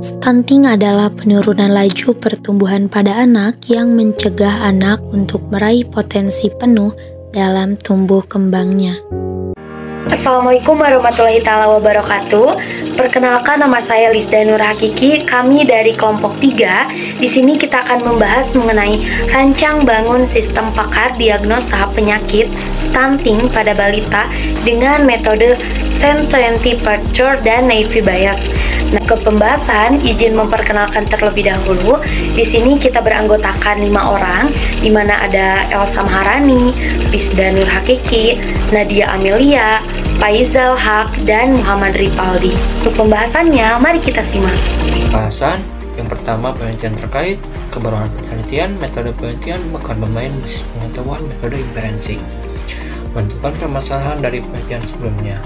Stunting adalah penurunan laju pertumbuhan pada anak yang mencegah anak untuk meraih potensi penuh dalam tumbuh kembangnya. Assalamualaikum warahmatullahi wabarakatuh. Perkenalkan, nama saya Lisda Nur Hakiki. Kami dari kelompok 3. Di sini kita akan membahas mengenai rancang bangun sistem pakar diagnosa penyakit stunting pada balita dengan metode scientific factor dan naive Bayes. Nah, ke pembahasan, izin memperkenalkan terlebih dahulu. Di sini kita beranggotakan 5 orang, di mana ada Elsa Maharani, Lisda Nur Hakiki, Nadia Amelia, Faizal Haq, dan Muhammad Ripaldi. Untuk pembahasannya, mari kita simak. Pembahasan yang pertama, penelitian terkait kebaruan penelitian, metode penelitian, bakar bermain basis pengetahuan, metode inferensi. Menentukan permasalahan dari penelitian sebelumnya.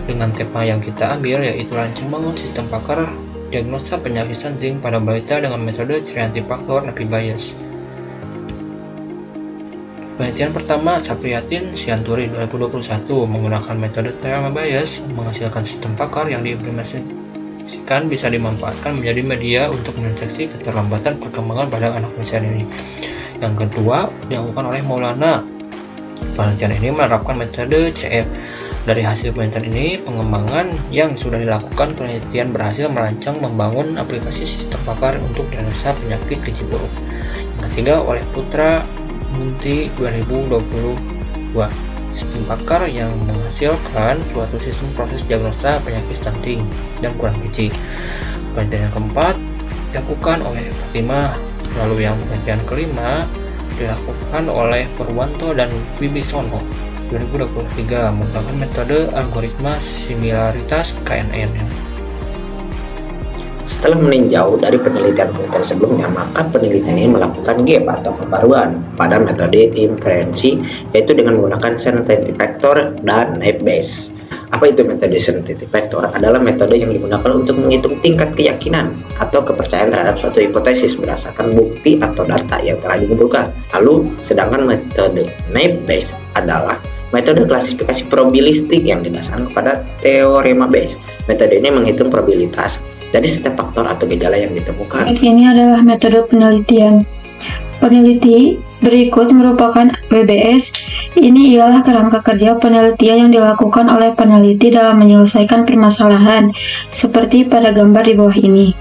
Dengan tema yang kita ambil yaitu rancang bangun sistem pakar diagnosa penyakit stunting pada balita dengan metode scientific factor naive Bayes. Penelitian pertama, Sapriatin Sianturi 2021 menggunakan metode naive Bayes menghasilkan sistem pakar yang diimplementasikan bisa dimanfaatkan menjadi media untuk mendeteksi keterlambatan perkembangan pada anak usia dini. Yang kedua, dilakukan oleh Maulana. Penelitian ini menerapkan metode CF. Dari hasil penelitian ini, pengembangan yang sudah dilakukan penelitian berhasil merancang membangun aplikasi sistem pakar untuk diagnosa penyakit gizi buruk. Yang ketiga, oleh Putra Munti 2022, sistem pakar yang menghasilkan suatu sistem proses diagnosa penyakit stunting dan kurang gizi. Penelitian yang keempat dilakukan oleh Fatimah, lalu yang penelitian kelima dilakukan oleh Purwanto dan Wibisono 2023 menggunakan metode algoritma similaritas KNN. Setelah meninjau dari penelitian-penelitian sebelumnya, maka penelitian ini melakukan gap atau pembaruan pada metode inferensi, yaitu dengan menggunakan scientific factor dan naive Bayes. Apa itu metode scientific factor? Adalah metode yang digunakan untuk menghitung tingkat keyakinan atau kepercayaan terhadap suatu hipotesis berdasarkan bukti atau data yang telah dikumpulkan. Lalu, sedangkan metode naive Bayes adalah metode klasifikasi probabilistik yang didasarkan kepada teorema Bayes. Metode ini menghitung probabilitas dari setiap faktor atau gejala yang ditemukan. Ini adalah metode penelitian. Peneliti berikut merupakan WBS. Ini ialah kerangka kerja penelitian yang dilakukan oleh peneliti dalam menyelesaikan permasalahan, seperti pada gambar di bawah ini.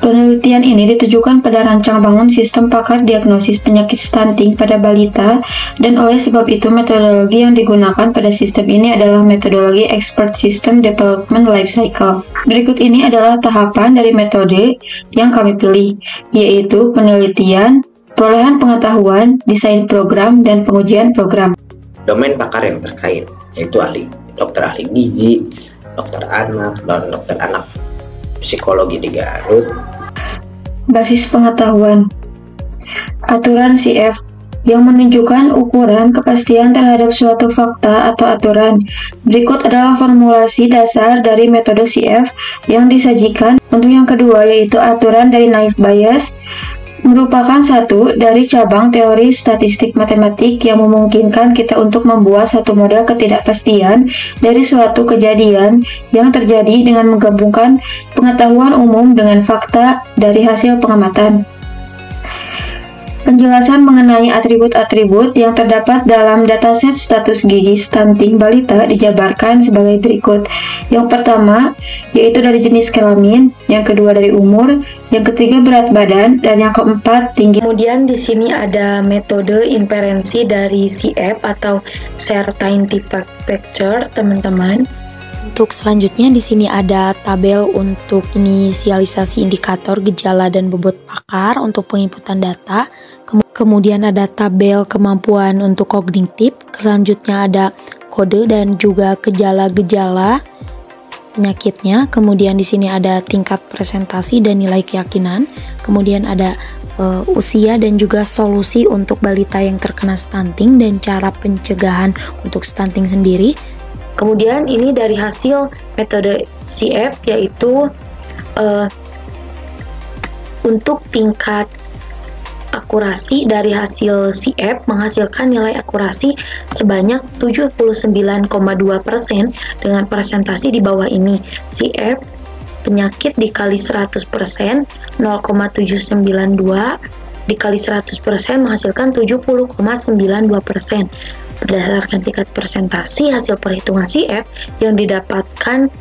Penelitian ini ditujukan pada rancang bangun sistem pakar diagnosis penyakit stunting pada balita, dan oleh sebab itu metodologi yang digunakan pada sistem ini adalah metodologi Expert System Development Life Cycle. Berikut ini adalah tahapan dari metode yang kami pilih, yaitu penelitian, perolehan pengetahuan, desain program, dan pengujian program. Domain pakar yang terkait, yaitu dokter ahli gizi, dokter anak, dan dokter anak psikologi di Garut. Basis pengetahuan. Aturan CF yang menunjukkan ukuran kepastian terhadap suatu fakta atau aturan. Berikut adalah formulasi dasar dari metode CF yang disajikan. Untuk yang kedua, yaitu aturan dari naive Bayes, merupakan satu dari cabang teori statistik matematik yang memungkinkan kita untuk membuat satu model ketidakpastian dari suatu kejadian yang terjadi dengan menggabungkan pengetahuan umum dengan fakta dari hasil pengamatan. Penjelasan mengenai atribut-atribut yang terdapat dalam dataset status gizi stunting balita dijabarkan sebagai berikut. Yang pertama, yaitu dari jenis kelamin, yang kedua dari umur, yang ketiga berat badan, dan yang keempat tinggi. Kemudian di sini ada metode inferensi dari CF atau Scientific Factor, teman-teman. Untuk selanjutnya di sini ada tabel untuk inisialisasi indikator gejala dan bobot pakar untuk penginputan data. Kemudian ada tabel kemampuan untuk kognitif. Selanjutnya ada kode dan juga gejala-gejala penyakitnya. Kemudian di sini ada tingkat presentasi dan nilai keyakinan. Kemudian ada usia dan juga solusi untuk balita yang terkena stunting dan cara pencegahan untuk stunting sendiri. Kemudian ini dari hasil metode CF, yaitu untuk tingkat akurasi dari hasil CF menghasilkan nilai akurasi sebanyak 79,2% dengan presentasi di bawah ini. CF penyakit dikali 100%, 0,792 dikali 100% menghasilkan 70,92%. Berdasarkan tingkat presentasi hasil perhitungan CF yang didapatkan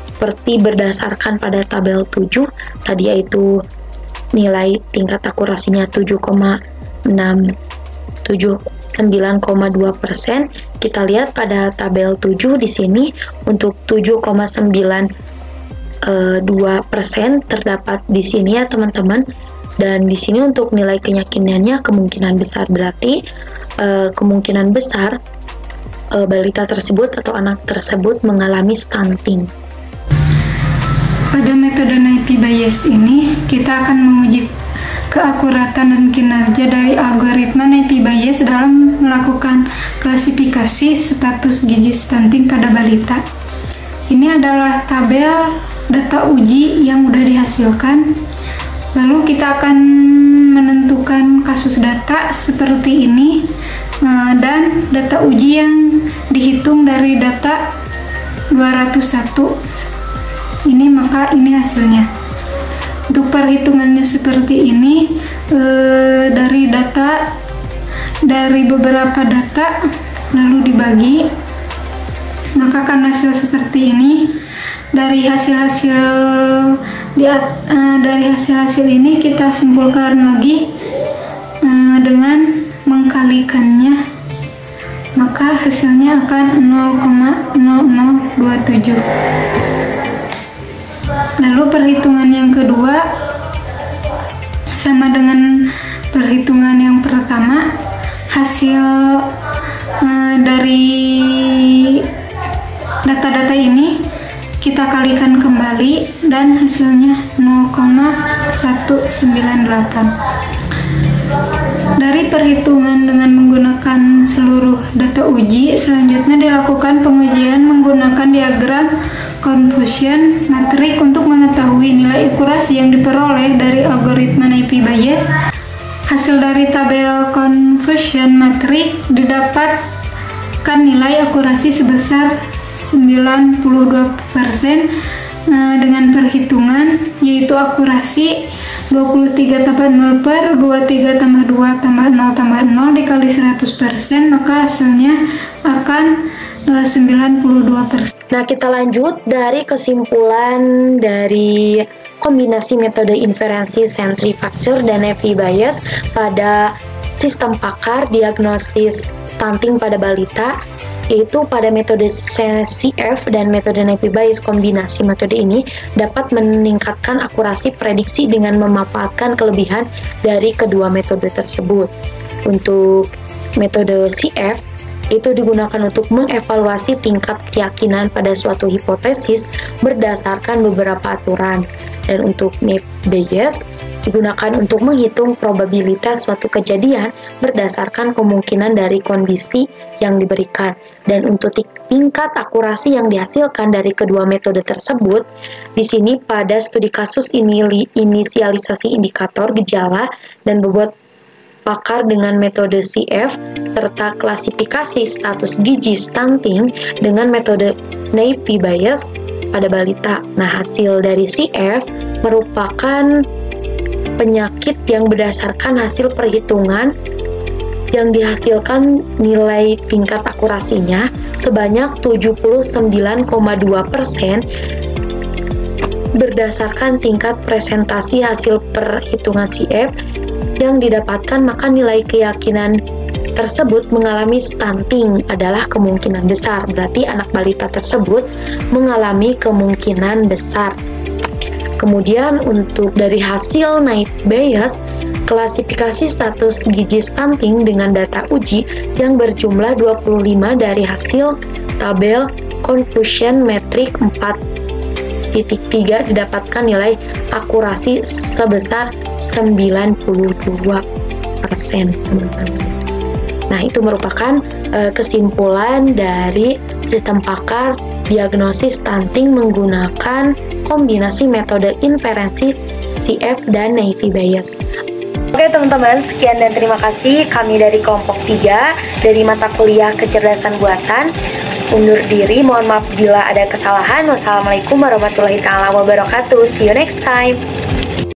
seperti berdasarkan pada tabel 7 tadi, yaitu nilai tingkat akurasinya 7,9,2%. Kita lihat pada tabel 7 di sini untuk 7,92% terdapat di sini ya teman-teman. Dan di sini untuk nilai keyakinannya kemungkinan besar, berarti kemungkinan besar balita tersebut atau anak tersebut mengalami stunting. Pada metode Naipy Bayes ini kita akan menguji keakuratan dan kinerja dari algoritma Naipy Bayes dalam melakukan klasifikasi status gizi stunting pada balita. Ini adalah tabel data uji yang sudah dihasilkan. Lalu kita akan menentukan kasus data seperti ini dan data uji yang dihitung dari data 201. Ini maka ini hasilnya. Untuk perhitungannya seperti ini, dari beberapa data lalu dibagi, maka akan hasil seperti ini. Dari hasil-hasil ini kita simpulkan lagi dengan mengkalikannya, maka hasilnya akan 0,0027. Lalu perhitungan yang kedua sama dengan perhitungan yang pertama. Hasil dari data-data ini kita kalikan kembali dan hasilnya 0,198. Dari perhitungan dengan menggunakan seluruh data uji, selanjutnya dilakukan pengujian menggunakan diagram confusion matrix untuk mengetahui nilai akurasi yang diperoleh dari algoritma Naipy Bayes. Hasil dari tabel confusion matrix didapatkan nilai akurasi sebesar 92% dengan perhitungan, yaitu akurasi 23/0 per 23 tambah 2 tambah 0 tambah 0 dikali 100%, maka hasilnya akan 92%. Nah, kita lanjut dari kesimpulan dari kombinasi metode inferensi centrifactor dan Naipy Bayes pada sistem pakar diagnosis stunting pada balita, yaitu pada metode CF dan metode Naipy Bayes. Kombinasi metode ini dapat meningkatkan akurasi prediksi dengan memanfaatkan kelebihan dari kedua metode tersebut. Untuk metode CF itu digunakan untuk mengevaluasi tingkat keyakinan pada suatu hipotesis berdasarkan beberapa aturan, dan untuk Naipy Bayes digunakan untuk menghitung probabilitas suatu kejadian berdasarkan kemungkinan dari kondisi yang diberikan. Dan untuk tingkat akurasi yang dihasilkan dari kedua metode tersebut, di sini pada studi kasus ini inisialisasi indikator gejala dan bobot pakar dengan metode CF serta klasifikasi status gizi stunting dengan metode Naipy Bayes pada balita. Nah, hasil dari CF merupakan penyakit yang berdasarkan hasil perhitungan yang dihasilkan nilai tingkat akurasinya sebanyak 79,2% berdasarkan tingkat presentasi hasil perhitungan CF yang didapatkan, maka nilai keyakinan tersebut mengalami stunting adalah kemungkinan besar. Berarti anak balita tersebut mengalami kemungkinan besar. Kemudian untuk dari hasil Naipy Bayes, klasifikasi status gizi stunting dengan data uji yang berjumlah 25 dari hasil tabel confusion matrix 4.3 didapatkan nilai akurasi sebesar 92%, teman-teman. Nah, itu merupakan kesimpulan dari sistem pakar diagnosis stunting menggunakan kombinasi metode inferensi CF dan Naipy Bayes. Oke teman-teman, sekian dan terima kasih kami dari kelompok 3 dari mata kuliah kecerdasan buatan. undur diri. Mohon maaf bila ada kesalahan. Wassalamualaikum warahmatullahi taala wabarakatuh. See you next time.